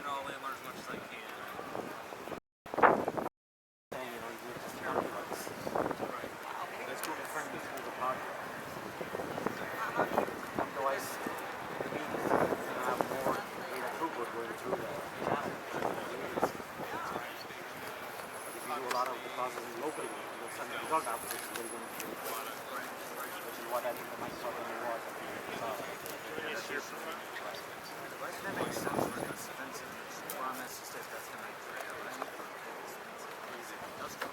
it all in, learn as much as I can. Saying, you know, you just count bucks. Right. There's two different schools of thought. Otherwise, the means is going to have more data throughput going through the channel. If you do a lot of the processing locally, you'll send the result out, which is very going to be which is what I think the Microsoft Reward saw. That makes sense for an expensive one. That's just it. That's going to make it right. Let's go.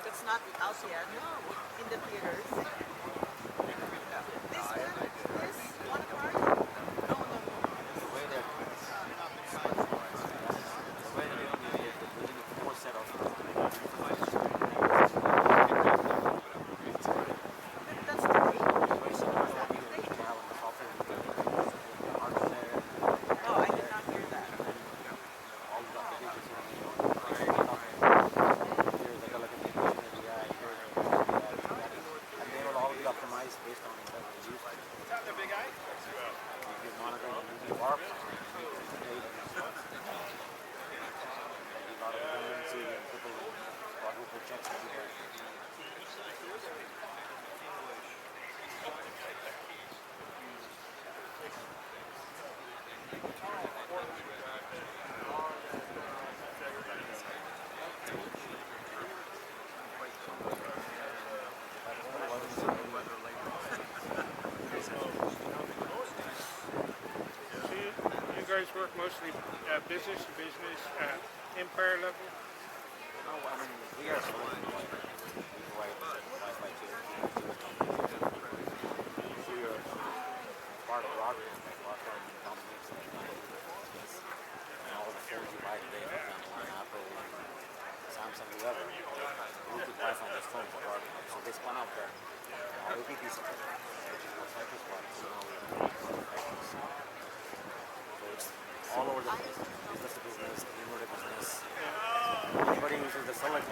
It's not out yet. No, in the theaters. This one part? No. The way that they did the four set of That's the thing. Oh, I did not hear that. based on the use. What's up there, big guy? You can monitor the warp. A lot of redundancy and quadruple checks everywhere. You guys work mostly business to business, empire level? No, I mean, we are Wi-Fi too. We are part of Broadband, Broadband dominates and all the phones you buy today, for example, on Apple, Samsung, whoever, Bluetooth Wi-Fi on those phones are Broadband. So they spun out the OPP system, which is what Cypress bought. So now we have all over the place, business to business, consumer to business. Anybody uses the select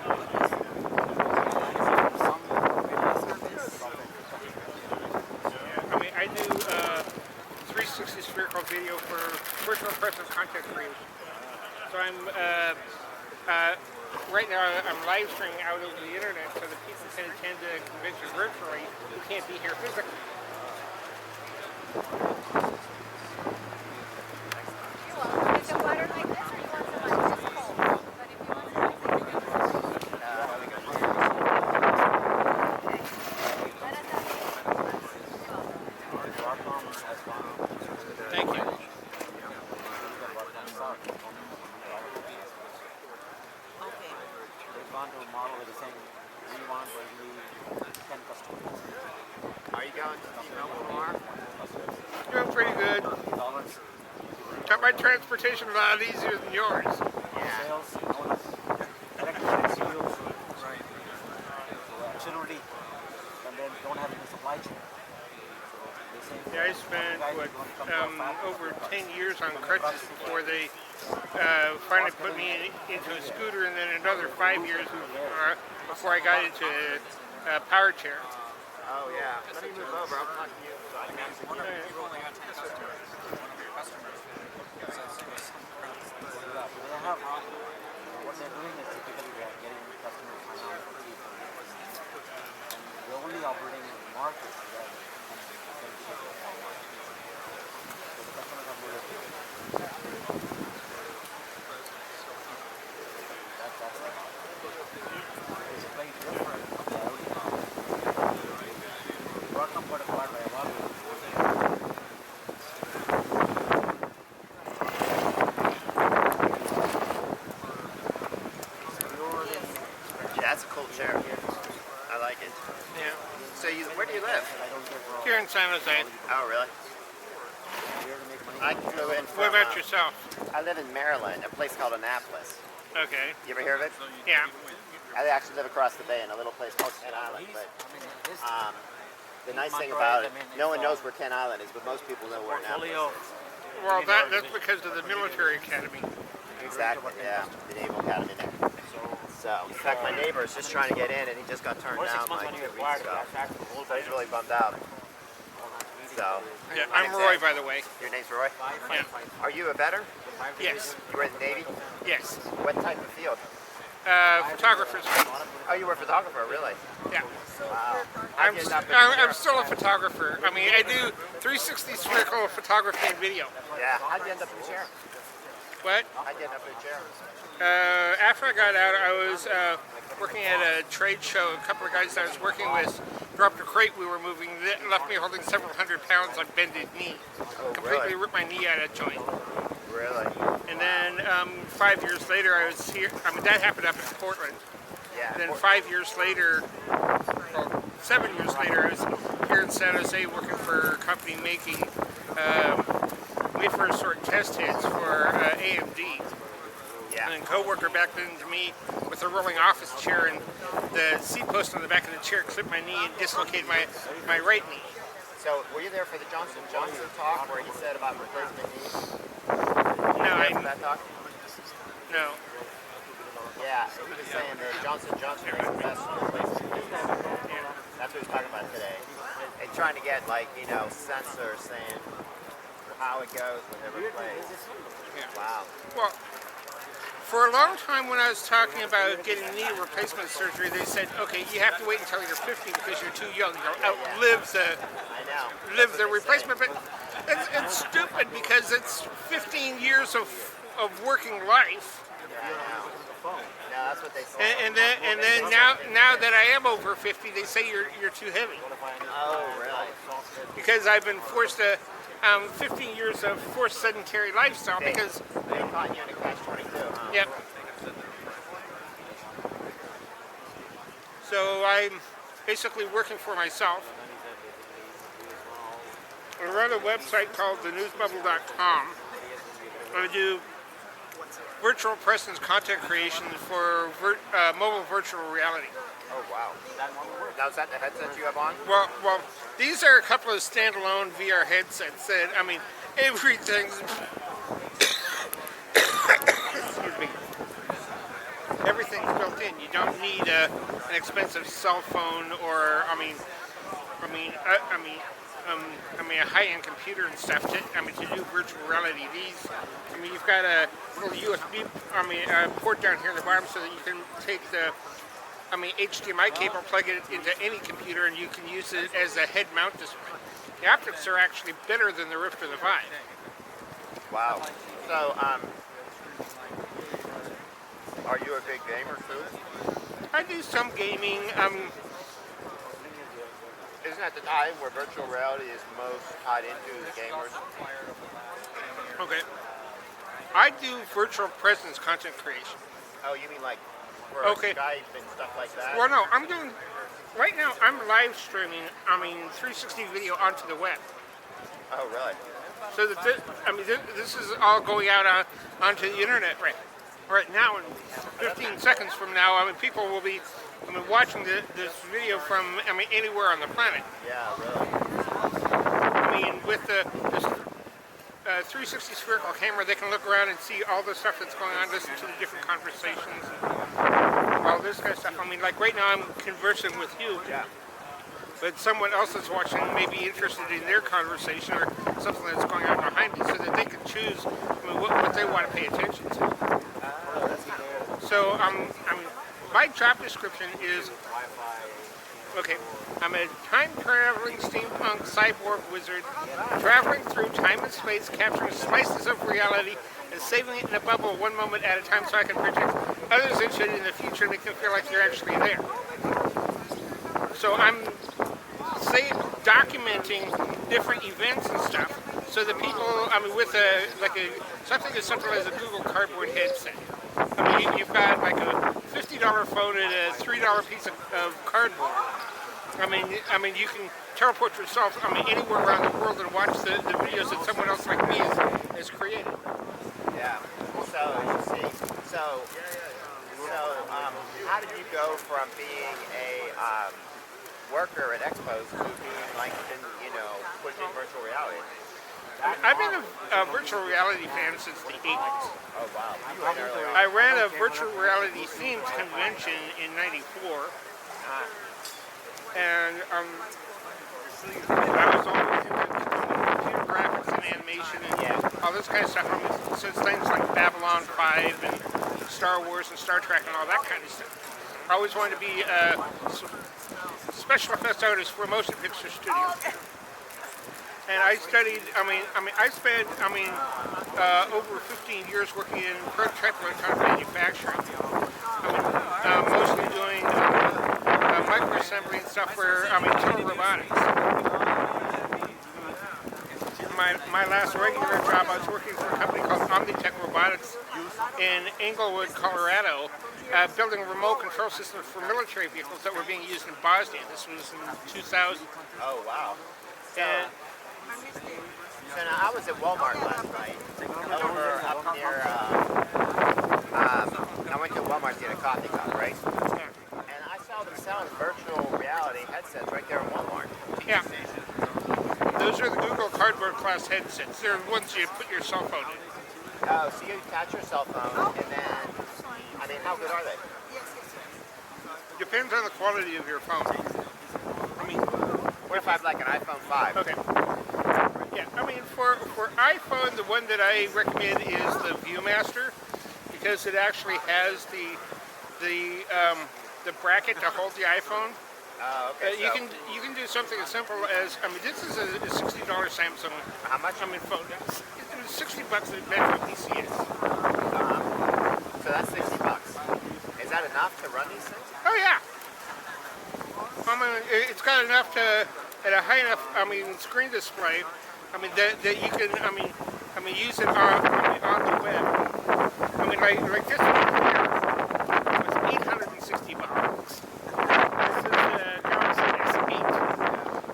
I mean, I do 360 spherical video for personal presence content creation. So I'm right now I'm live streaming out over the internet so that people can attend the convention virtually who can't be here physically. You're welcome. Is it water like this, or you want some like this cold? But if you want something, let us know. Thank you. Okay. They've gone to a model where they're saying we want only 10 customers. Are you going to T-Mobile tomorrow? Doing pretty good. Dollars. Got my transportation a lot easier than yours. Sales, bonus, electronic sales, absolutely, and then don't have any supply chain. So they say, Yeah, I spent over 10 years on crutches before they finally put me into a scooter, and then another 5 years before I got into a power chair. Oh yeah. Let me move over. I'll talk to you. So I can actually Yeah, so they have, what they're doing is typically they are getting customers financed for cheap. And they're only operating in the market where they can ship it from market. So the customers are really that's the model. It's very different from the Audi model. Broadcom got acquired by Avago. Yeah, that's a cool chair. I like it. Yeah. So where do you live? Here in San Jose. Oh really? I flew in from, What about yourself? I live in Maryland, a place called Annapolis. Okay. You ever hear of it? Yeah. I actually live across the bay in a little place called Kent Island, but the nice thing about it, no one knows where Kent Island is, but most people know where Annapolis is. Well, that's because of the military academy. Exactly, yeah, the Naval Academy there. So, in fact, my neighbor is just trying to get in, and he just got turned down by 2 weeks ago. So he's really bummed out. So, Yeah, I'm Roy, by the way. your name's Roy? Yeah. Are you a veteran? Yes. You were in the Navy? Yes. What type of field? Photographers. Oh, you were a photographer, really? Yeah. Wow. I'm, How'd you end up in the I'm sheriff? still a photographer. I mean, I do 360 spherical photography and video. Yeah. How'd you end up in the sheriff? What? How'd you end up in the sheriff? After I got out, I was working at a trade show. A couple of guys I was working with dropped a crate we were moving that left me holding several hundred pounds on bended knee. Oh, Completely really? ripped my knee out of joint. Really? And then 5 years later, I was here. I mean, that happened up in Portland. Yeah. And then 5 years later, well, 7 years later, I was here in San Jose working for a company making wafer sort test heads for AMD. Yeah. And a coworker backed into me with a rolling office chair, and the seat post on the back of the chair clipped my knee and dislocated my right knee. So, were you there for the Johnson & Johnson talk where he said about replacement knees? No, You there for that talk? no. Yeah, he was saying that Johnson & Johnson makes the best replacement knees. That's what he's talking about today. And trying to get, like, you know, sensors saying how it goes with every place. Yeah. Wow. Well, for a long time when I was talking about getting knee replacement surgery, they said, okay, you have to wait until you're 50 because you're too young. You'll outlive I know. the replacement. But it's stupid because it's 15 years of working life. Yeah, I know. No, that's what they say. And then now that I am over 50, they say you're too heavy. Oh, really? Because I've been forced to 15 years of forced sedentary lifestyle because They caught you in a catch-22, huh? yep. So I'm basically working for myself. I run a website called thenewsbubble.com. I do virtual presence content creation for mobile virtual reality. Oh, wow. Now, is that the headset you have on? Well, these are a couple of standalone VR headsets that, I mean, everything's, excuse me, everything's built in. You don't need an expensive cell phone or, I mean, a high-end computer and stuff to, I mean, to do virtual reality. These, I mean, you've got a little USB, port down here in the bottom so that you can take the, HDMI cable, plug it into any computer, and you can use it as a head mount display. The optics are actually better than the Rift or the Vive. Wow. So, are you a big gamer too? I do some gaming. Isn't that the time where virtual reality is most tied into the gamers? Okay. I do virtual presence content creation. Oh, you mean like for Okay. Skype and stuff like that? Well, no, I'm doing, right now I'm live streaming, 360 video onto the web. Oh, really? So that this is all going out onto the internet right now. In 15 seconds from now, people will be watching this video from anywhere on the planet. Yeah, really. With this 360 spherical camera, they can look around and see all the stuff that's going on, listen to the different conversations, and all this kind of stuff. Like right now I'm conversing with you. Yeah. But someone else that's watching may be interested in their conversation or something that's going on behind me, so that they can choose what they want to pay attention to. So, my job description is, okay, I'm a time-traveling steampunk cyborg wizard traveling through time and space, capturing slices of reality and saving it in a bubble one moment at a time so I can project others into it in the future and make them feel like they're actually there. So I'm documenting different events and stuff, so that people, with something as simple as a Google Cardboard headset. You've got like a $50 phone and a $3 piece of cardboard. You can teleport yourself, anywhere around the world and watch the videos that someone else like me has created. Yeah. How did you go from being a worker at Expos to being pushing virtual reality? I've been a virtual reality fan since the 80s. Oh, wow. You went earlier. I ran a virtual reality themed convention in '94. And I was always into computer graphics and animation and all this kind of stuff. Since things like Babylon 5 and Star Wars and Star Trek and all that kind of stuff. I always wanted to be a special effects artist for a motion picture studio. And I studied, I spent, over 15 years working in prototype electronic manufacturing. Mostly doing microassembly and stuff for, killer robotics. My last regular job, I was working for a company called Omnitech Robotics in Englewood, Colorado, building remote control systems for military vehicles that were being used in Bosnia. This was in 2000. Oh, wow. And So now I was at Walmart last night, over up near, I went to Walmart to get a coffee cup, right? And I saw them selling virtual reality headsets right there in Walmart. Yeah. Those are the Google Cardboard class headsets. They're the ones you put your cell phone in. Oh, so you attach your cell phone, and then, how good are they? Depends on the quality of your phone. What if I have like an iPhone 5? Okay. Yeah, for iPhone, the one that I recommend is the ViewMaster, because it actually has the bracket to hold the iPhone. Okay. You can do something as simple as this is a $60 Samsung. How much? phone. It's $60 at Metro PCS. So that's $60. Is that enough to run these things? Oh yeah. It's got enough to at a high enough screen display. That you can use it on the web. Like this one here was $860. This is the Galaxy S8,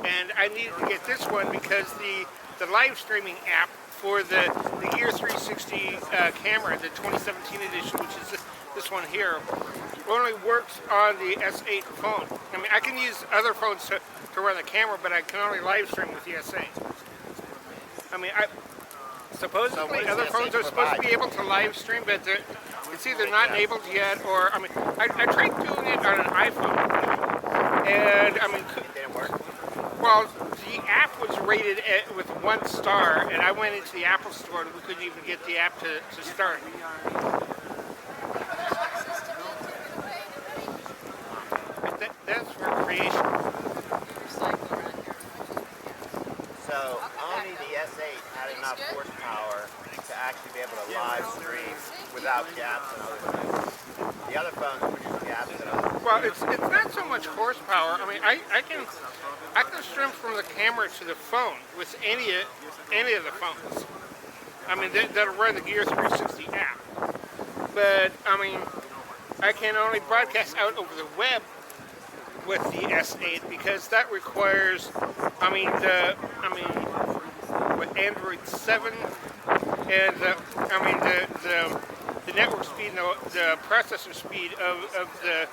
and I needed to get this one because the live streaming app for the Gear 360 camera, the 2017 edition, which is this one here, only works on the S8 phone. I can use other phones to run the camera, but I can only live stream with the S8. Supposedly other phones are supposed to be able to live stream, but it's either not enabled yet, or I tried doing it on an iPhone, and It didn't work. Well, the app was rated with 1 star, and I went into the Apple store and we couldn't even get the app to start. That's recreation. So only the S8 had enough horsepower to actually be able to live stream without gaps and other things. The other phones produce gaps and other things. Well, it's not so much horsepower. I mean, I can stream from the camera to the phone with any of the phones. I mean, that'll run the Gear 360 app. But I mean, I can only broadcast out over the web with the S8 because that requires, with Android 7 and the network speed, and the processor speed of a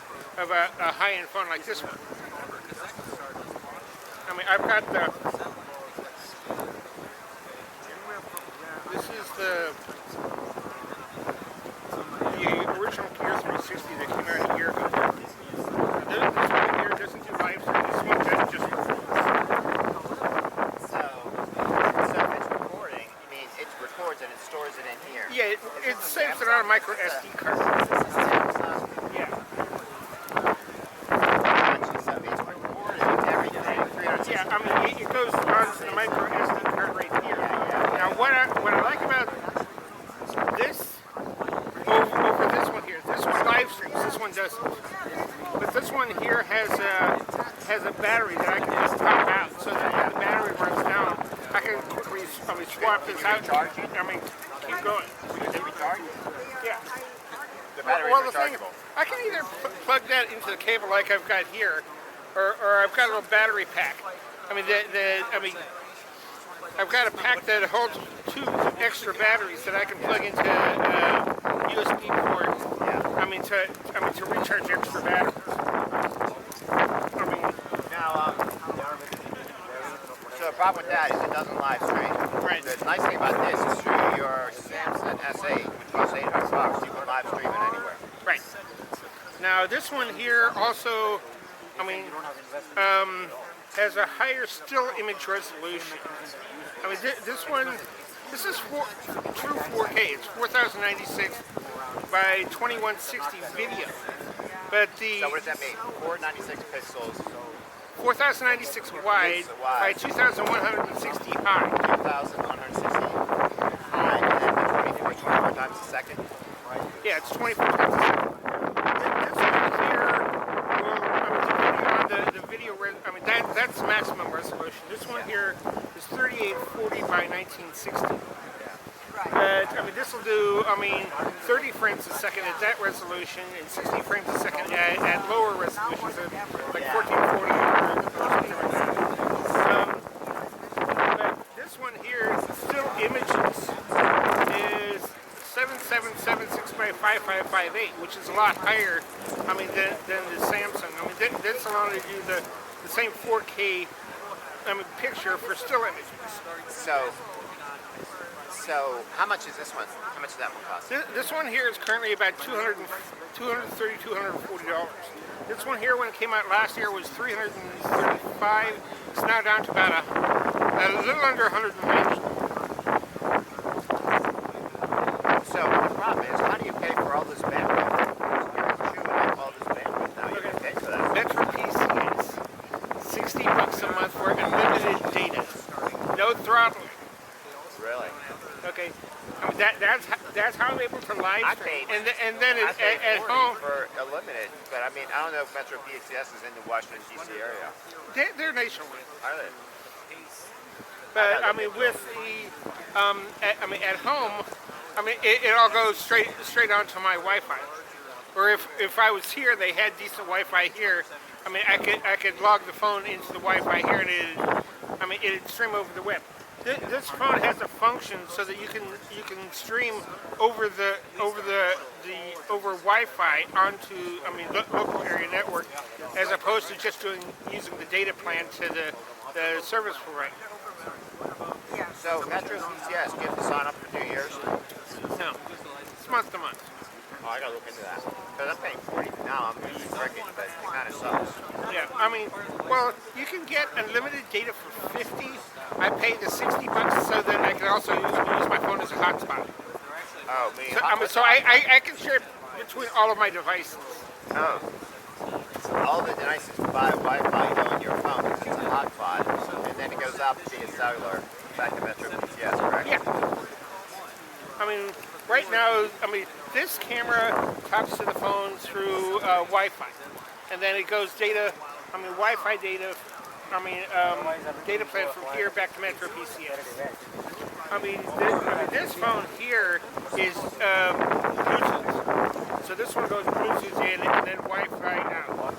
high-end phone like this one. I mean, I've got this is the original Gear 360 that came out a year ago. This one here doesn't do live stream. This one just So if it's recording, I mean, it records and it stores it in here. yeah, it saves it on a micro SD card. Yeah. So it's recording everything. 360. Yeah, I mean, it goes onto the micro SD card right here. Now, what I like about this over this one here, this one live streams, this one doesn't. But this one here has a battery that I can just pop out, so that when the battery runs down, I can quickly swap this out. Keep going. Is it recharged? Yeah. The battery's Well, the thing, rechargeable. I can either plug that into the cable like I've got here, or I've got a little battery pack. I've got a pack that holds 2 extra batteries that I can plug into USB port. To recharge extra batteries. Now, so the problem with that is it doesn't live stream. Right. The nice thing about this is through your Samsung S8, which costs $800, you can live stream it anywhere. Right. Now this one here also, has a higher still image resolution. I mean, this is true 4K. It's 4096 by 2160 video. But So what does that mean? 496 pixels, 4096 wide by 2160 high. 2,160 high, and then 24 times a second. Yeah, it's 24 times a second. This one here will, depending on the video, that's maximum resolution. This one here is 3840 by 1960. But, this will do, 30 frames a second at that resolution and 60 frames a second at lower resolutions, like 1440 or something like that. But this one here, still images, is 7776 by 5558, which is a lot higher, than the Samsung. This allows you to do the same 4K, picture for still images. So how much is this one? How much does that one cost? This one here is currently about $230, $240. This one here, when it came out last year, was $335. It's now down to about a little under $190. So the problem is, how do you pay for all this bandwidth? You're chewing up all this bandwidth now. You can pay for that. Metro PCs, $60 a month for unlimited data, no throttling. Really? Okay, that's how I'm able to live I stream. paid. And then I paid at 40 home, for a limited, but I don't know if Metro PCS is in the Washington D.C. area. they're nationwide. Are they? But with the at home, it all goes straight onto my Wi-Fi. Or if I was here, they had decent Wi-Fi here. I could log the phone into the Wi-Fi here, and it'd stream over the web. This phone has a function so that you can stream over Wi-Fi onto local area network, as opposed to just using the data plan to the service provider. So Metro PCS, do you have to sign up for 2 years? No, it's month to month. Oh, I gotta look into that. Because I'm paying 40 now. I'm using Cricket, but it kind of sucks. Yeah, I mean, well, you can get unlimited data for 50. I pay the 60 bucks so that I can also use my phone as a hotspot. Oh, me. So I can share between all of my devices. Oh. All the devices buy Wi-Fi on your phone because it's a hotspot, and then it goes out via cellular back to Metro PCS, correct? Yeah. I mean, right now, this camera talks to the phone through Wi-Fi, and then it goes Wi-Fi data. Data plan from here back to Metro PCS. This phone here is Bluetooth. So this one goes Bluetooth in and then Wi-Fi out.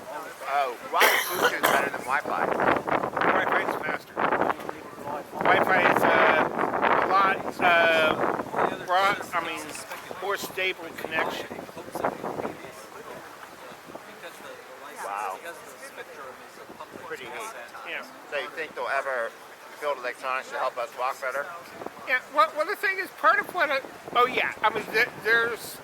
Oh, why is Bluetooth better than Wi-Fi? Wi-Fi is faster. Wi-Fi is a lot more stable connection. Wow. Pretty neat. Yeah. So you think they'll ever build electronics to help us walk better? Yeah. Well, the thing is, part of what there's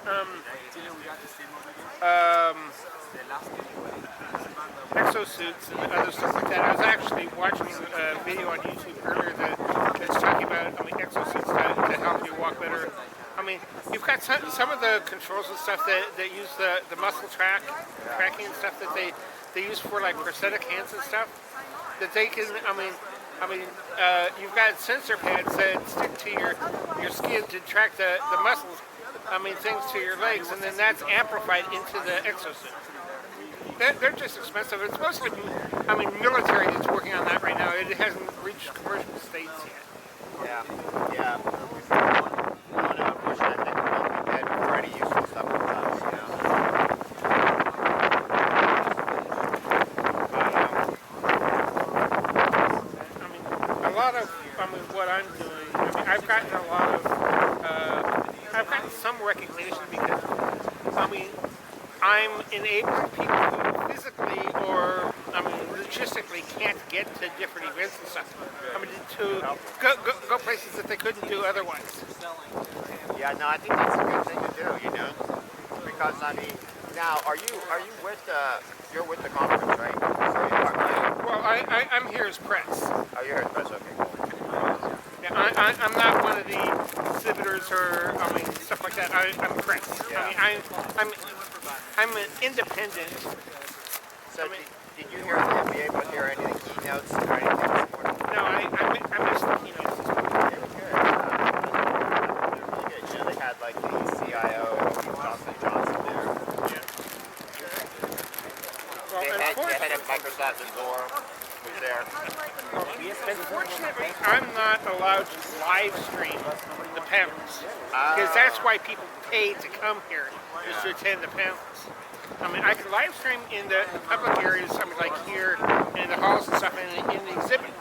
exosuits and other stuff like that. I was actually watching a video on YouTube earlier that's talking about exosuits to help you walk better. You've got some of the controls and stuff that use the muscle tracking and stuff that they use for like prosthetic hands and stuff. That they can, you've got sensor pads that stick to your skin to track the muscles, things to your legs, and then that's amplified into the exosuit. They're just expensive. It's mostly, military that's working on that right now. It hasn't reached commercial states yet. Yeah. Yeah. I don't know. I think we'll be dead before any useful stuff comes out, you know? A lot of what I'm doing, I've gotten a lot of, I've gotten some recognition because, I'm enabling people who physically or, logistically can't get to different events and stuff. To go places that they couldn't do otherwise. Yeah, no, I think that's a good thing to do, you know? Because, now, are you with, you're with the conference, right? So you are, right? Well, I'm here as press. Oh, you're at Press, okay, cool. Yeah, I'm not one of the exhibitors or stuff like that. I'm press. Yeah. I'm an independent. So did you hear, be able to hear any of the keynotes or anything this morning? No, I missed the keynotes this morning. They were good. They were really good. You know, they had like the CIO, Johnson there. Yeah. Well, They had a Microsoft Azure was there. Unfortunately, I'm not allowed to live stream the panels because that's why people pay to come here is to attend the panels. I can live stream in the public areas, like here and in the halls and stuff, and in the exhibit room.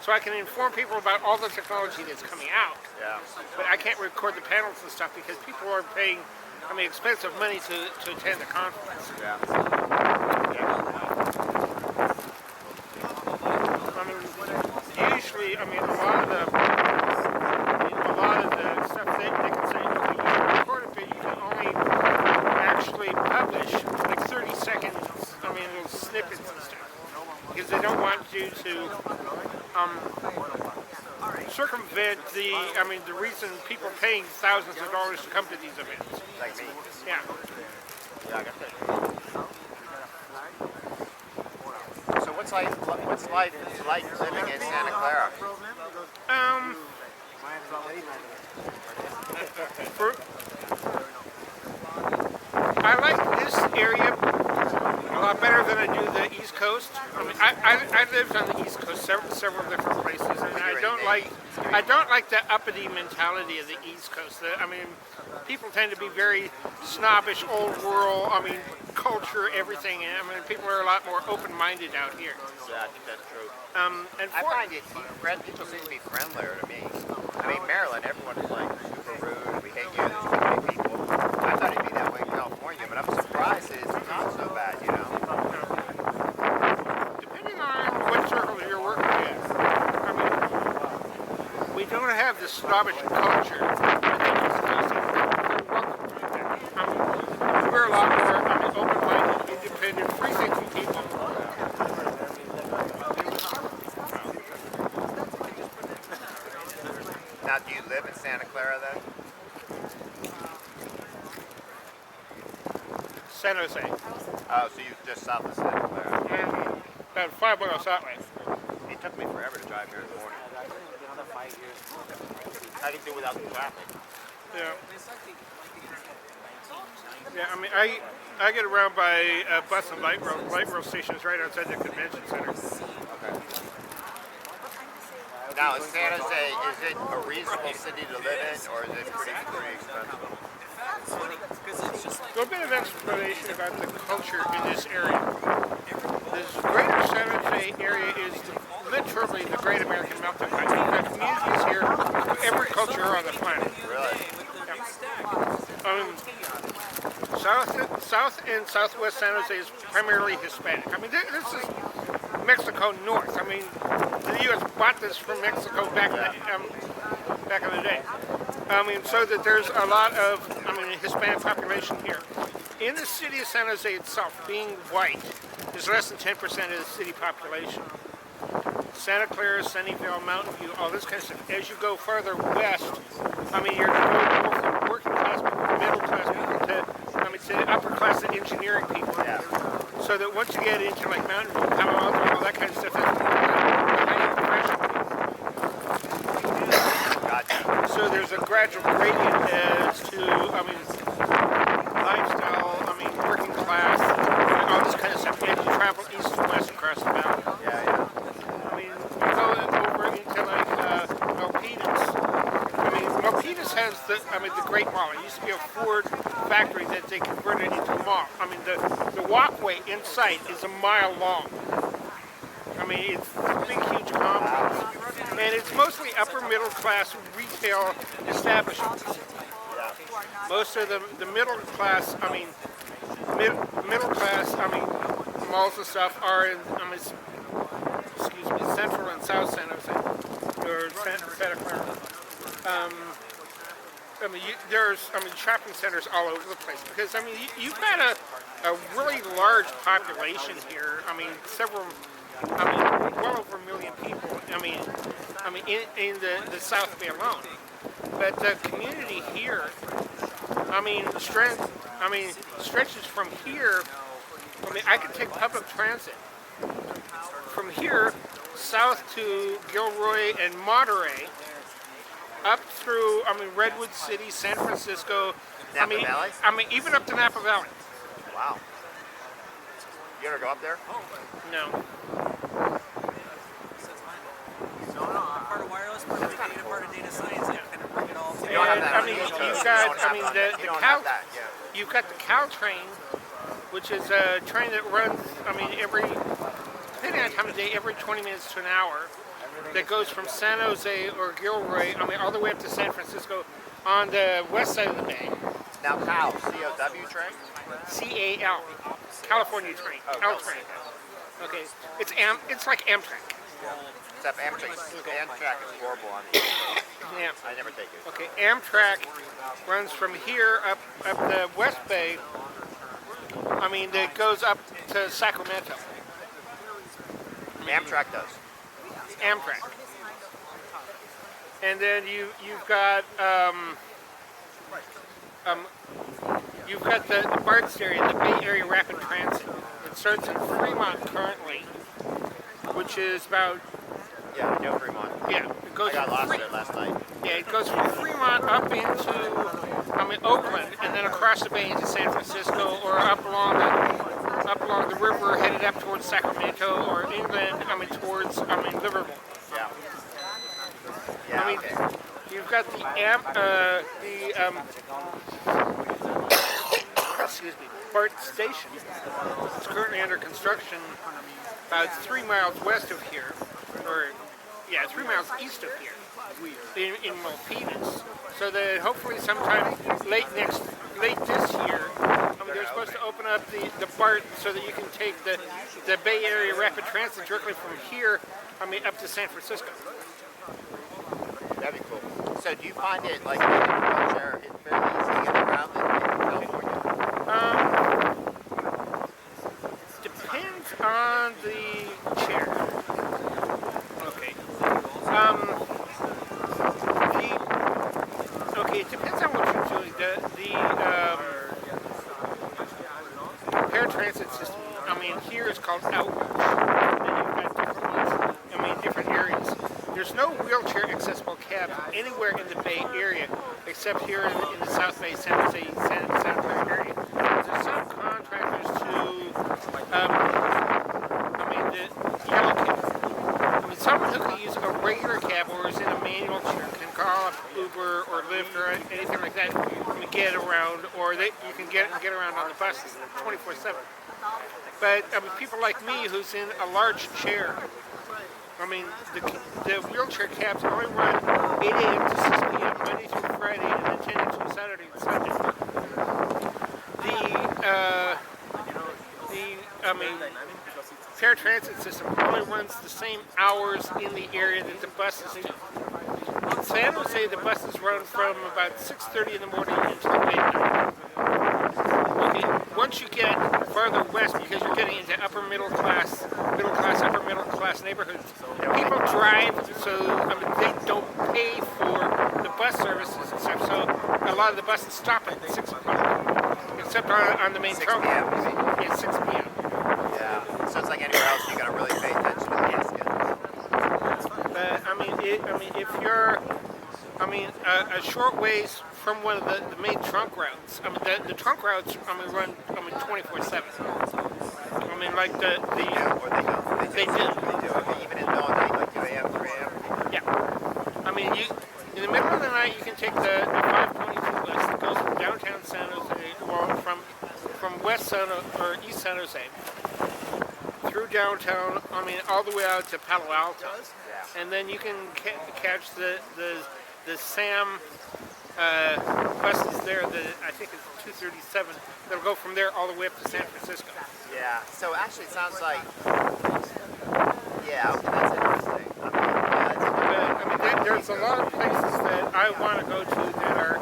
So I can inform people about all the technology that's coming out. Yeah. But I can't record the panels and stuff because people are paying, expensive money to attend the conference. Yeah. Usually, a lot of the stuff they can say, okay, you can record it, but you can only actually publish like 30 seconds, little snippets and stuff. Because they don't want you to circumvent the reason people are paying thousands of dollars to come to these events. Like me. Yeah. Yeah, I got that. So what's life living in Santa Clara? I like this area a lot better than I do the East Coast. I lived on the East Coast several different places, and I don't like the uppity mentality of the East Coast. People tend to be very snobbish, old world. Culture, everything. People are a lot more open-minded out here. Yeah, I think that's true. And I find people seem to be friendlier to me. Maryland, everyone is like super rude. We hate you. There's too many people. I thought it'd be that way in California, but I'm surprised it's not so bad, you know? Depending on what circle you're working in, we don't have the snobbish culture. They're welcome to that. people. Now, do you live in Santa Clara then? San Jose. Oh, so you're just south of Santa Clara. And about 5 miles that way. It took me forever to drive here in the morning. Another 5 years. I can do without the traffic. Yeah. Yeah, I mean, I get around by bus and light rail. Light rail station is right outside the convention center. Okay. Now, is San Jose, is it a reasonable city to live in, or is it pretty expensive? A little bit of explanation about the culture in this area. This greater San Jose area is literally the great American melting pot. You've got communities here of every culture on the planet. Really? South and southwest San Jose is primarily Hispanic. I mean, this is Mexico North. I mean, the U.S. bought this from Mexico back in the day. I mean, so that there's a lot of, a Hispanic population here. In the city of San Jose itself, being white is less than 10% of the city population. Santa Clara, Sunnyvale, Mountain View, all this kind of stuff. As you go farther west, you're going more from working class people to middle class people to upper class and engineering people. Yeah. So that once you get into like Mountain View, Palo Alto, all that kind of stuff, that's highly professional. Gotcha. So there's a gradual gradient as to, lifestyle, working class, all this kind of stuff. And you travel east and west across the mountain. Yeah. You go over into like Milpitas. Milpitas has the Great Mall. It used to be a Ford factory that they converted into a mall. The walkway inside is a mile long. It's a big, huge complex. And it's mostly upper middle class retail establishments. Most of the middle class, middle class, malls and stuff are in, Central and South San Jose, or Santa Clara. There's shopping centers all over the place because you've got a really large population here. Well over 1 million people. In the South Bay alone. But the community here, stretches from here. I could take public transit from here south to Gilroy and Monterey, up through Redwood City, San Francisco. Napa Valley? Even up to Napa Valley. Wow. You ever go up there? No. Part of wireless, part of data, part of data science, and kind of bring it all together. You don't have that on the you've East Coast. got, You don't Cal, have that, yeah. you've got the Caltrain, which is a train that runs, depending on time of day, every 20 minutes to an hour, that goes from San Jose or Gilroy, all the way up to San Francisco on the west side of the bay. Now, CAL, C-O-W train? C-A-L, California train, Oh, Caltrain. Okay, it's like Amtrak. Except Amtrak is horrible on the East Coast. Yeah. I never take it. Okay, Amtrak runs from here up the West Bay. That goes up to Sacramento. Amtrak does. Amtrak. And then you've got the BART area, the Bay Area Rapid Transit. It starts in Fremont currently, which is about Yeah, I know Fremont. it goes I got from lost in it last night. Yeah, it goes from Fremont up into Oakland, and then across the bay into San Francisco, or up along the river, headed up towards Sacramento or inland, towards Livermore. Yeah. Yeah, okay. You've got excuse me, BART station. It's currently under construction about 3 miles west of here, 3 miles east of here, in Milpitas. So that hopefully sometime late this year, they're supposed to open up the BART so that you can take the Bay Area Rapid Transit directly from here, up to San Francisco. That'd be cool. So do you find it like agriculture is fairly easy to get around in California? Depends on the chair. Okay. Okay, it depends on what you're doing. The paratransit system, I mean, here is called Outreach. And you've got different ones, I mean, different areas. There's no wheelchair accessible cabs anywhere in the Bay Area except here in the South Bay, San Jose, Santa Clara area. There's some contractors to, I mean, the yellow cab. I mean, someone who can use a regular cab or is in a manual chair can call up Uber or Lyft or anything like that and get around, or you can get around on the buses 24/7. But I mean, people like me who's in a large chair, I mean, the wheelchair cabs only run 8 a.m. to 6 p.m. Monday through Friday, and then 10 to Saturday and Sunday. I mean, paratransit system only runs the same hours in the area that the buses do. In San Jose, the buses run from about 6:30 in the morning until midnight. Okay, once you get farther west, because you're getting into upper middle class, upper middle class neighborhoods, people drive, so I mean, they don't pay for the bus services and stuff, so a lot of the buses stop at 6 o'clock, except on the main 6 trunk. p.m. you mean? Yeah, 6 p.m. Yeah. So it's like anywhere else, you gotta really pay attention to the bus schedules. But I mean, if you're, I mean, a short ways from one of the main trunk routes. I mean, the trunk routes, I mean, run, 24/7. I mean, like Yeah, or they They do. do. Okay, even in dawn, like 2 a.m., 3 a.m. Yeah. I mean, in the middle of the night, you can take the 522 bus that goes from downtown San Jose, well, from west San Jose, or east San Jose, through downtown, I mean, all the way out to Palo Alto. Yeah. And then you can catch the SAM buses there, I think it's 237, that'll go from there all the way up to San Francisco. Yeah. So actually, it sounds like. Yeah. Okay, that's interesting. I mean, yeah, it's I mean, there's a lot of places that I want to go to that are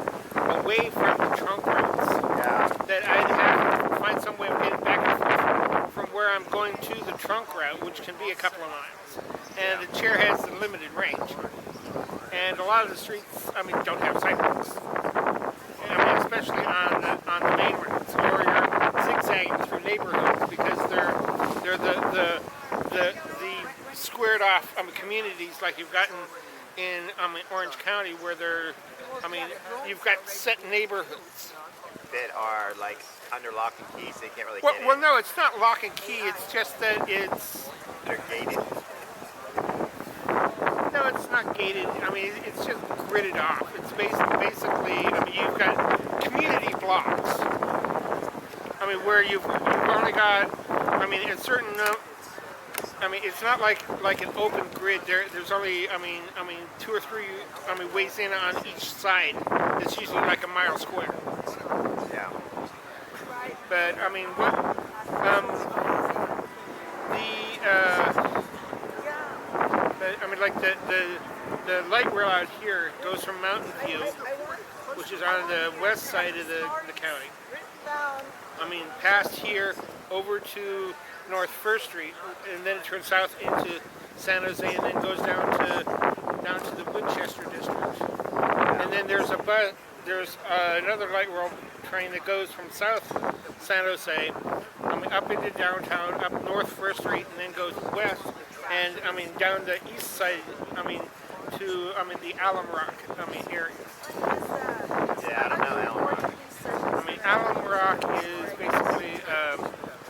away from the trunk routes, yeah. that I'd have to find some way of getting back and forth from where I'm going to the trunk route, which can be a couple of miles. And the chair has a limited range. And a lot of the streets, I mean, don't have sidewalks. I mean, especially on the main roads, or you're zigzagging through neighborhoods because they're the squared off communities like you've gotten in Orange County, where you've got set neighborhoods. That are like under lock and key, so you can't really Well, get well, in. no, it's not lock and key. It's just that it's. They're gated. No, it's not gated. I mean, it's just gridded off. It's basically. I mean, you've got community blocks. I mean, where you've only got. I mean, a certain. I mean, it's not like an open grid. There's only. I mean, 2 or 3. Ways in on each side. It's usually like a mile square. Yeah. But I mean, what? Like the light rail out here goes from Mountain View, which is on the west side of the county. I mean, past here over to North First Street, and then it turns south into San Jose, and then goes down to the Winchester district. And then there's another light rail train that goes from South San Jose, up into downtown, up North First Street, and then goes west, and down the east side, to the Alum Rock, area. Yeah, I don't know, Alum Rock. Alum Rock is basically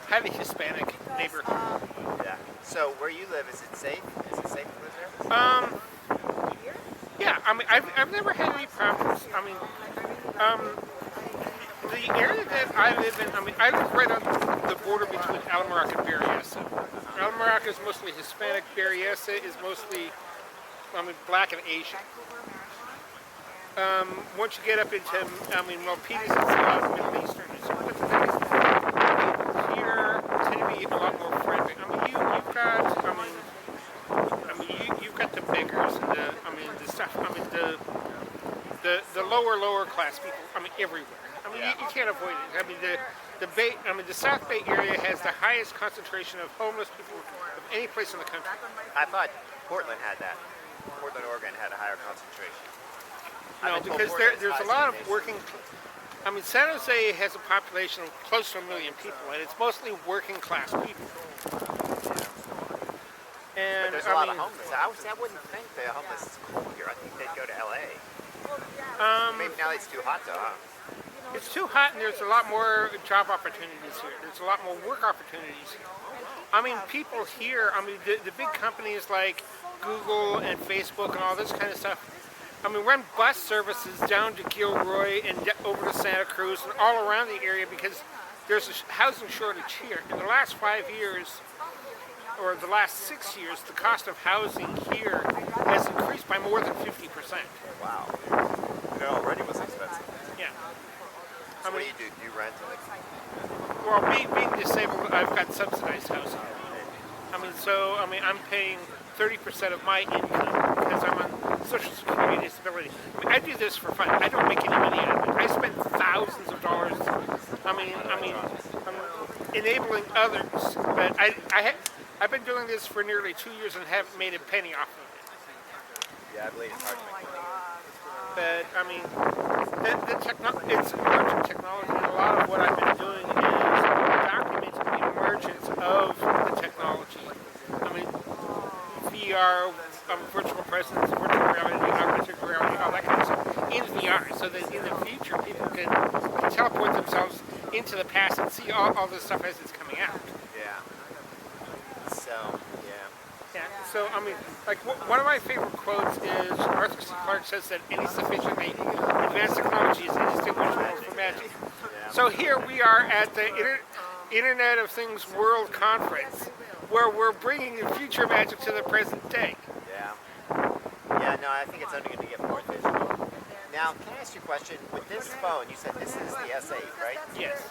highly Hispanic neighborhood. Yeah. So where you live, is it safe? Is it safe to live there? Yeah. I've never had any problems. The area that I live in, I live right on the border between Alum Rock and Berryessa. Alum Rock is mostly Hispanic. Berryessa is mostly, black and Asian. Once you get up into, Milpitas, it's a lot of Middle Eastern. But the thing is, here tend to be a lot more friendly. You've got the beggars and the stuff. The lower class people. Everywhere. You can't avoid it. the South Bay area has the highest concentration of homeless people of any place in the country. I thought Portland had that. Portland, Oregon had a higher concentration. No, I've been told because Portland's there's a high lot of segregation. working. San Jose has a population of close to 1 million people, and it's mostly working class people. And But there's a lot of homeless. I wouldn't think the homeless is cool here. I think they'd go to LA. Maybe now it's too hot though, huh? It's too hot, and there's a lot more job opportunities here. There's a lot more work opportunities here. People here, the big companies like Google and Facebook and all this kind of stuff, run bus services down to Gilroy and over to Santa Cruz and all around the area because there's a housing shortage here. In the last 5 years, or the last 6 years, the cost of housing here has increased by more than 50%. Wow. It already was expensive. Yeah. So what do you do? Do you rent? Well, being disabled, I've got subsidized housing. I'm paying 30% of my income because I'm on Social Security disability. I do this for fun. I don't make any money out of it. I spend thousands of dollars. I'm enabling others, but I've been doing this for nearly 2 years and haven't made a penny off of it. Yeah, I believe it's hard to make money. But it's emerging technology, and a lot of what I've been doing is documenting the emergence of the technology. VR, virtual presence, virtual reality, augmented reality, all that kind of stuff in VR, so that in the future people can teleport themselves into the past and see all this stuff as it's coming out. Yeah. So, yeah. Yeah. So one of my favorite quotes is Arthur C. Clarke says that any sufficiently advanced technology is indistinguishable from magic. Yeah. So here we are at the Internet of Things World Conference, where we're bringing the future magic to the present day. Yeah. Yeah, no, I think it's only going to get more digital. Now, can I ask you a question? With this phone, you said this is the S8, right? Yes.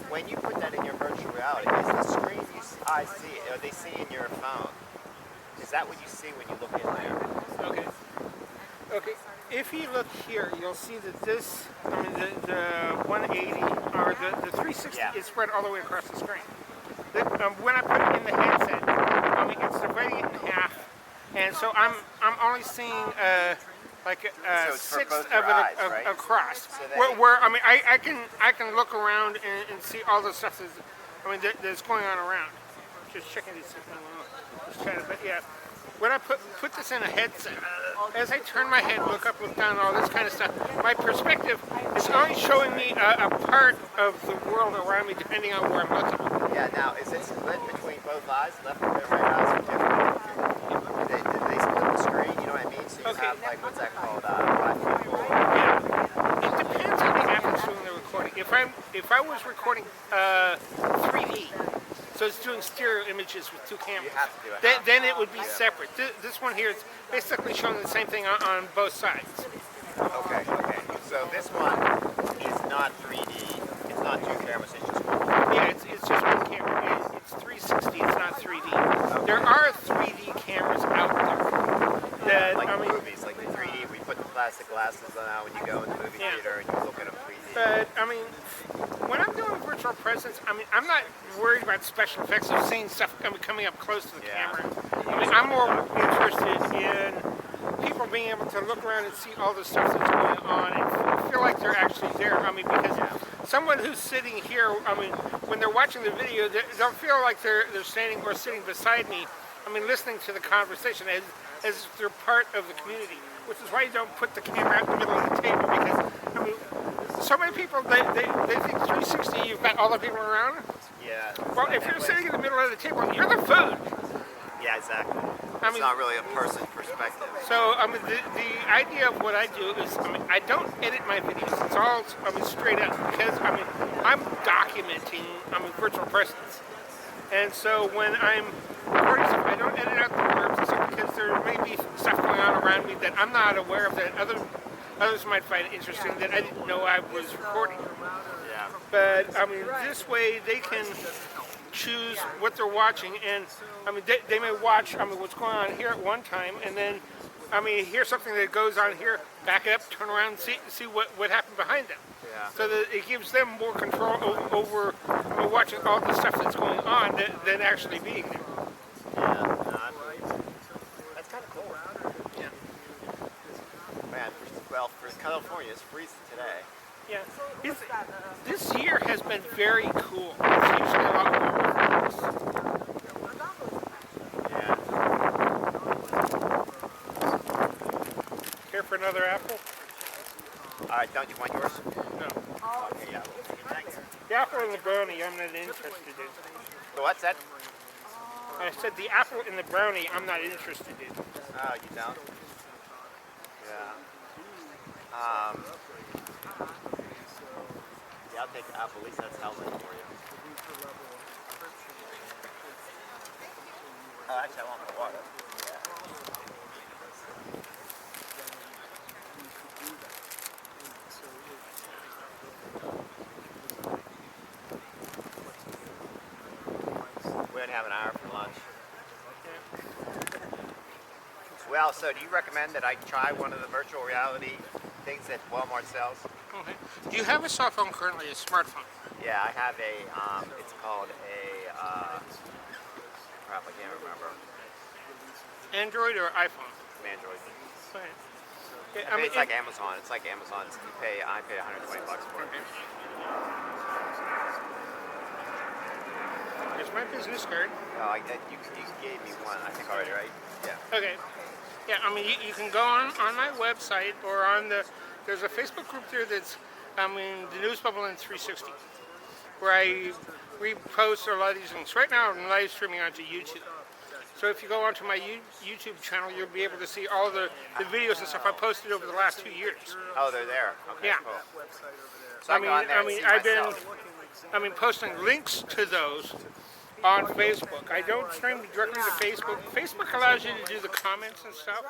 When you put that in your virtual reality, is the screen I see, or they see in your phone, is that what you see when you look in there? Okay. Okay. If you look here, you'll see that this, the 180 or the 360 Yeah. is spread all the way across the screen. When I put it in the headset, it's dividing it in half, and so I'm only seeing So it's for sixth both of your it eyes, right? across. So they- I can look around and see all the stuff that's going on around. Just checking this. Just trying to, but yeah. When I put this in a headset, as I turn my head, look up, look down, all this kind of stuff, my perspective is only showing me a part of the world around me, depending on where I'm looking. Yeah, now, is it split between both eyes? Left and right eyes are different? Do they split the screen? You know what I mean? So you Okay. have, what's that called? Black people. Yeah. It depends on the app that's doing the recording. If I was recording 3D, so it's doing stereo images with two cameras, You have to do it. then it would be separate. This one here is basically showing the same thing on both sides. Okay. So this one is not 3D. It's not two cameras, it's just one. Yeah, it's just one camera. It's 360, it's not 3D. There are 3D cameras out there that, Like movies, like the 3D, we put the plastic glasses on now when you go in the movie Yeah. theater and you look at them 3D. but when I'm doing virtual presence, I'm not worried about special effects of seeing stuff coming up close to the Yeah. camera. I'm more interested in people being able to look around and see all the stuff that's going on and feel like they're actually there. Because someone who's sitting here, when they're watching the video, they'll feel like they're standing or sitting beside me, listening to the conversation as if they're part of the community, which is why you don't put the camera out in the middle of the table, because, so many people, they think 360, you've got all the people around. Yeah. Well, if you're sitting in the middle of the table, you're the food. Yeah, exactly. It's not really a person perspective. So, the idea of what I do is, I don't edit my videos. It's all, straight up, because, I'm documenting, virtual presence. And so when I'm recording stuff, I don't edit out the words and stuff because there may be stuff going on around me that I'm not aware of that others might find interesting that I didn't know I was recording. Yeah. But, this way they can choose what they're watching, and, they may watch, what's going on here at one time, and then I mean, hear something that goes on here, back it up, turn around, see what happened behind them. Yeah. So that it gives them more control over watching all the stuff that's going on than actually being there. Yeah, no, that's kind of cool. Yeah. Man, well, for California, it's freezing today. Yeah. What's that? This year has been very cool. It's usually a lot more overcast. Yeah. Care for another apple? All right, don't you want yours? No. Okay, yeah. Thanks. The apple and the brownie I'm not interested in. So what's that? I said the apple and the brownie I'm not interested in. Oh, you don't? Yeah. Yeah, I'll take the apple. At least that's healthy for you. Oh, actually, I want the water. We only have an hour for lunch. Well, so do you recommend that I try one of the virtual reality things that Walmart sells? Okay. Do you have a cell phone currently, a smartphone? Yeah, I have a, it's called a, crap, I can't remember. Android or iPhone? Android. Okay. I mean, it's like Amazon. It's like Amazon. I pay $120 for it. Here's my business card. Oh, you gave me one, I think already, right? Yeah. Okay. Yeah, I mean, you can go on my website or on there's a Facebook group there that's, the News Bubble in 360, where I repost a lot of these things. Right now I'm live streaming onto YouTube. So if you go onto my YouTube channel, you'll be able to see all the videos and stuff I posted over the last 2 years. Oh, they're there. Okay, Yeah. cool. So I go on there and see I've been posting links to those on Facebook. I don't stream directly to Facebook. Facebook allows you to do the comments and stuff,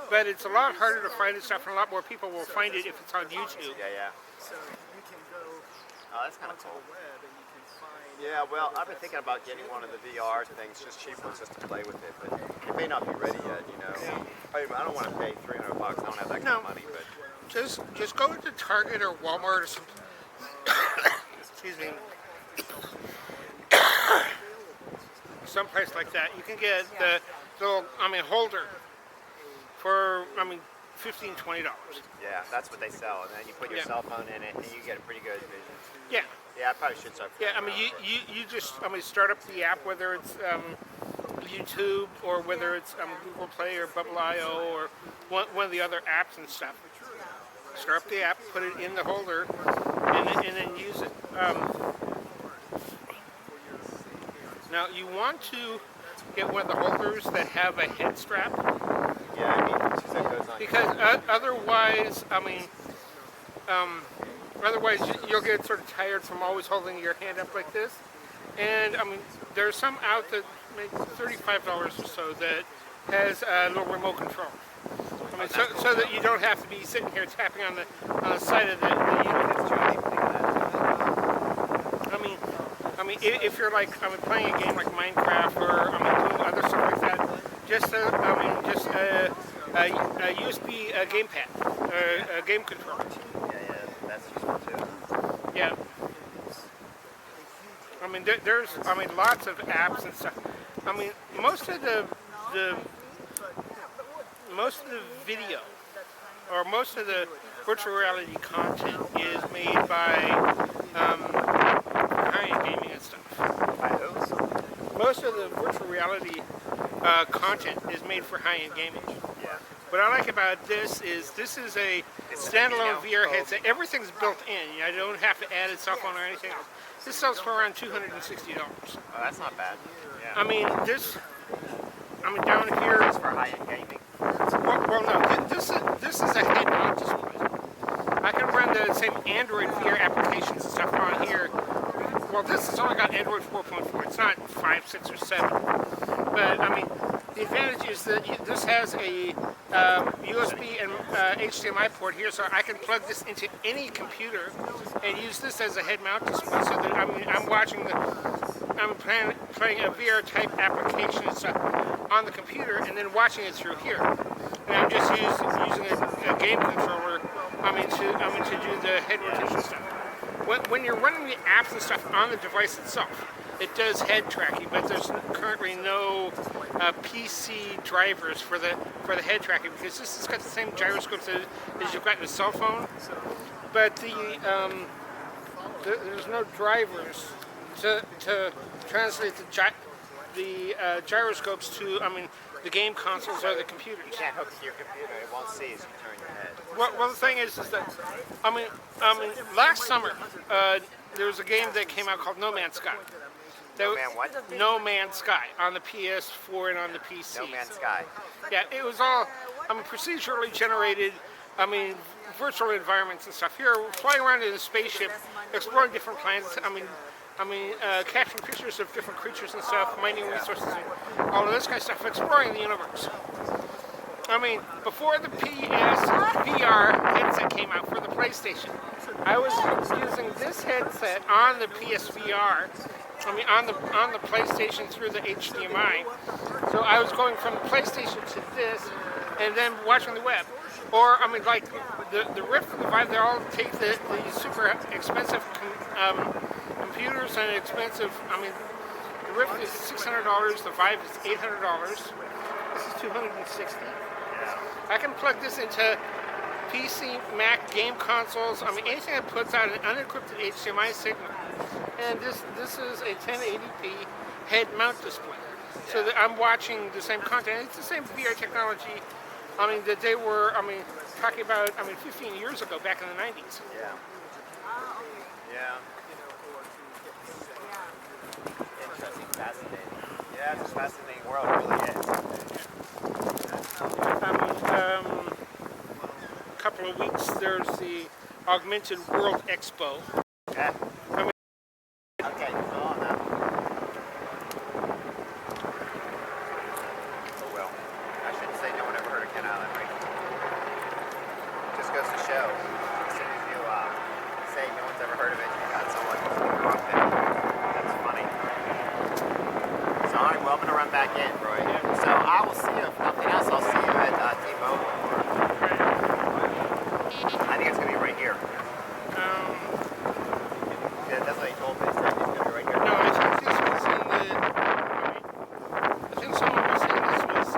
but it's a lot harder to find this stuff, and a lot more people will find it if it's on YouTube. Yeah. Oh, that's kind of cool. Yeah, well, I've been thinking about getting one of the VR things, just cheap ones, just to play with it, but it may not be ready yet, you know. I don't want to pay $300. I don't have that kind of money, but Just go to Target or Walmart or something. Excuse me. Someplace like that. You can get the little, holder for, $15, $20. yeah, that's what they sell. And then you put your Yeah. cell phone in it, and you get a pretty good vision. Yeah. Yeah, I probably should start. Yeah, you just, start up the app, whether it's YouTube or whether it's Google Play or Bubble.io or one of the other apps and stuff. Start up the app, put it in the holder, and then use it. Now, you want to get one of the holders that have a head strap, Yeah, I mean, so it goes on. because otherwise, otherwise you'll get sort of tired from always holding your hand up like this. And there's some out that make $35 or so that has a little remote control. So that you don't have to be sitting here tapping on the side of the unit. If you're like playing a game like Minecraft or doing other stuff like that, just a USB gamepad, a game controller. Yeah, that's useful too. Yeah. There's lots of apps and stuff. Most of the video or most of the virtual reality content is made by high-end gaming and stuff. By who? Most of the virtual reality content is made for high-end gaming. Yeah. What I like about this is a standalone VR headset. Everything's built in. I don't have to add a cell phone or anything else. This sells for around $260. Oh, that's not bad. Yeah. Down here. It's for high-end gaming. Well, no. This is a head-mount display. I can run the same Android VR applications and stuff on here. Well, this has only got Android 4.4. It's not 5, 6, or 7. But the advantage is that this has a USB and HDMI port here, so I can plug this into any computer and use this as a head-mount display. So that I'm playing a VR type application and stuff on the computer and then watching it through here. and I'm just using a game controller. To do the head rotation stuff. When you're running the apps and stuff on the device itself, it does head tracking, but there's currently no PC drivers for the head tracking because this has got the same gyroscopes as you've got in a cell phone, but there's no drivers to translate the gyroscopes to the game consoles or the computers. You can't hook to your computer. It won't see as you turn your head. Well, the thing is that last summer there was a game that came out called No Man's Sky. No Man what? No Man's Sky on the PS4 and on the PC. No Man's Sky. Yeah, it was all procedurally generated. Virtual environments and stuff. Here, flying around in a spaceship, exploring different planets. Capturing pictures of different creatures and stuff, mining resources, and all of this kind of stuff, exploring the universe. Before the PS VR headset came out for the PlayStation, I was using this headset on the PSVR, on the PlayStation through the HDMI. So I was going from the PlayStation to this, and then watching the web. Or, like the Rift and the Vive, they all take the super expensive computers and expensive, the Rift is $600, the Vive is $800. This is $260. I can plug this into PC, Mac, game consoles, anything that puts out an unencrypted HDMI signal. And this is a 1080p head mount display. So that I'm watching the same content. It's the same VR technology that they were, talking about, 15 years ago, back in the 90s. Yeah. Yeah. Interesting, fascinating. Yeah, it's a fascinating world, it really is. A couple of weeks, there's the Augmented World Expo. Yeah. Okay, go on now. Oh well. I shouldn't say no one ever heard of Ken Island, right? Just goes to show. As soon as you say no one's ever heard of it, you got someone who's going to grow up there. That's funny. So, all right, well, I'm going to run back in, Roy. So, I will see you, if nothing else, I'll see you at T-Mobile. I think it's going to be right here. Yeah, that's what he told me. He said it's going to be right here. No, I think this was in the. I think someone was saying this was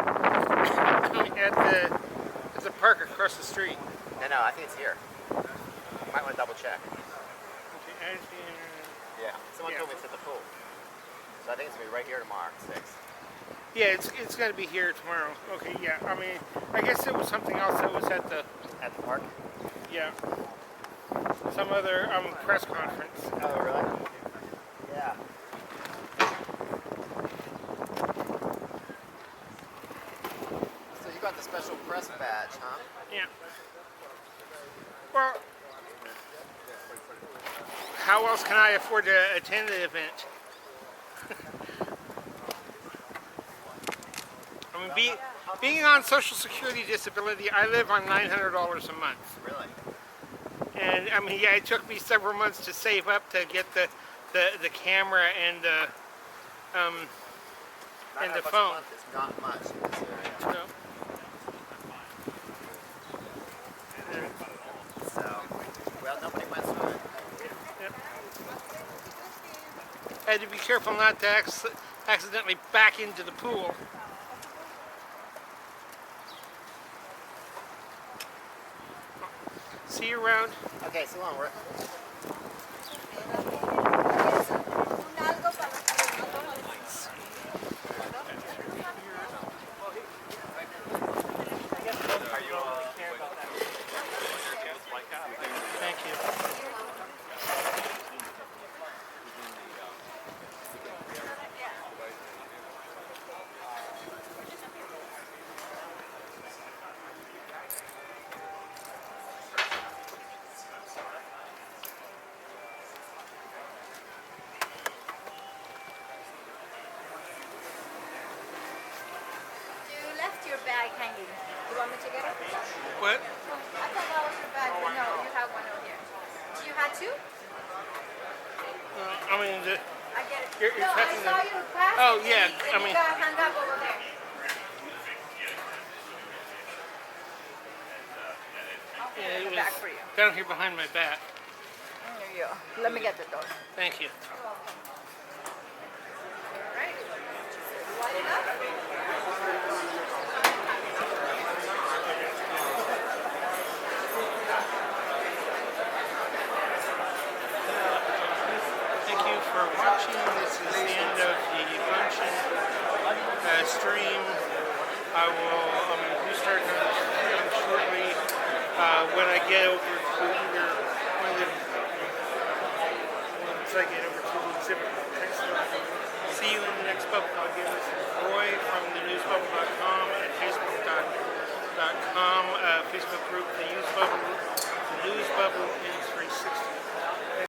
at the park across the street. No, I think it's here. You might want to double check. Yeah. Someone told me it's at the pool. So I think it's going to be right here tomorrow at 6. Yeah, it's going to be here tomorrow. Okay, yeah. I guess it was something else that was at the. At the park? Yeah. Some other press conference. Oh, really? Yeah. So you got the special press badge, huh? Yeah. Well, how else can I afford to attend the event? Being on Social Security disability, I live on $900 a month. Really? And yeah, it took me several months to save up to get the camera and the phone. It's not much in this area. No. So, well, nobody went swimming. Yep. Had to be careful not to accidentally back into the pool. See you around. Okay, so long, we're... Thank you. You left your bag hanging. You want me to get it? What? I thought that was your bag, but no, you have one over here. Do you have two? I mean, I get it. You're no, I touching saw them. you pass Oh, it yeah, and I you mean- got hung up over there. the back for you. down here behind my back. There you go. Let me get the door. Thank you. Right. Light it up. Thank you for watching. This is the end of the luncheon stream. I will be starting on shortly when I get over to either one of the once I get over to the exhibit next time. See you in the next bubble. Again, this is Roy from thenewsbubble.com and Facebook.com, Facebook group, the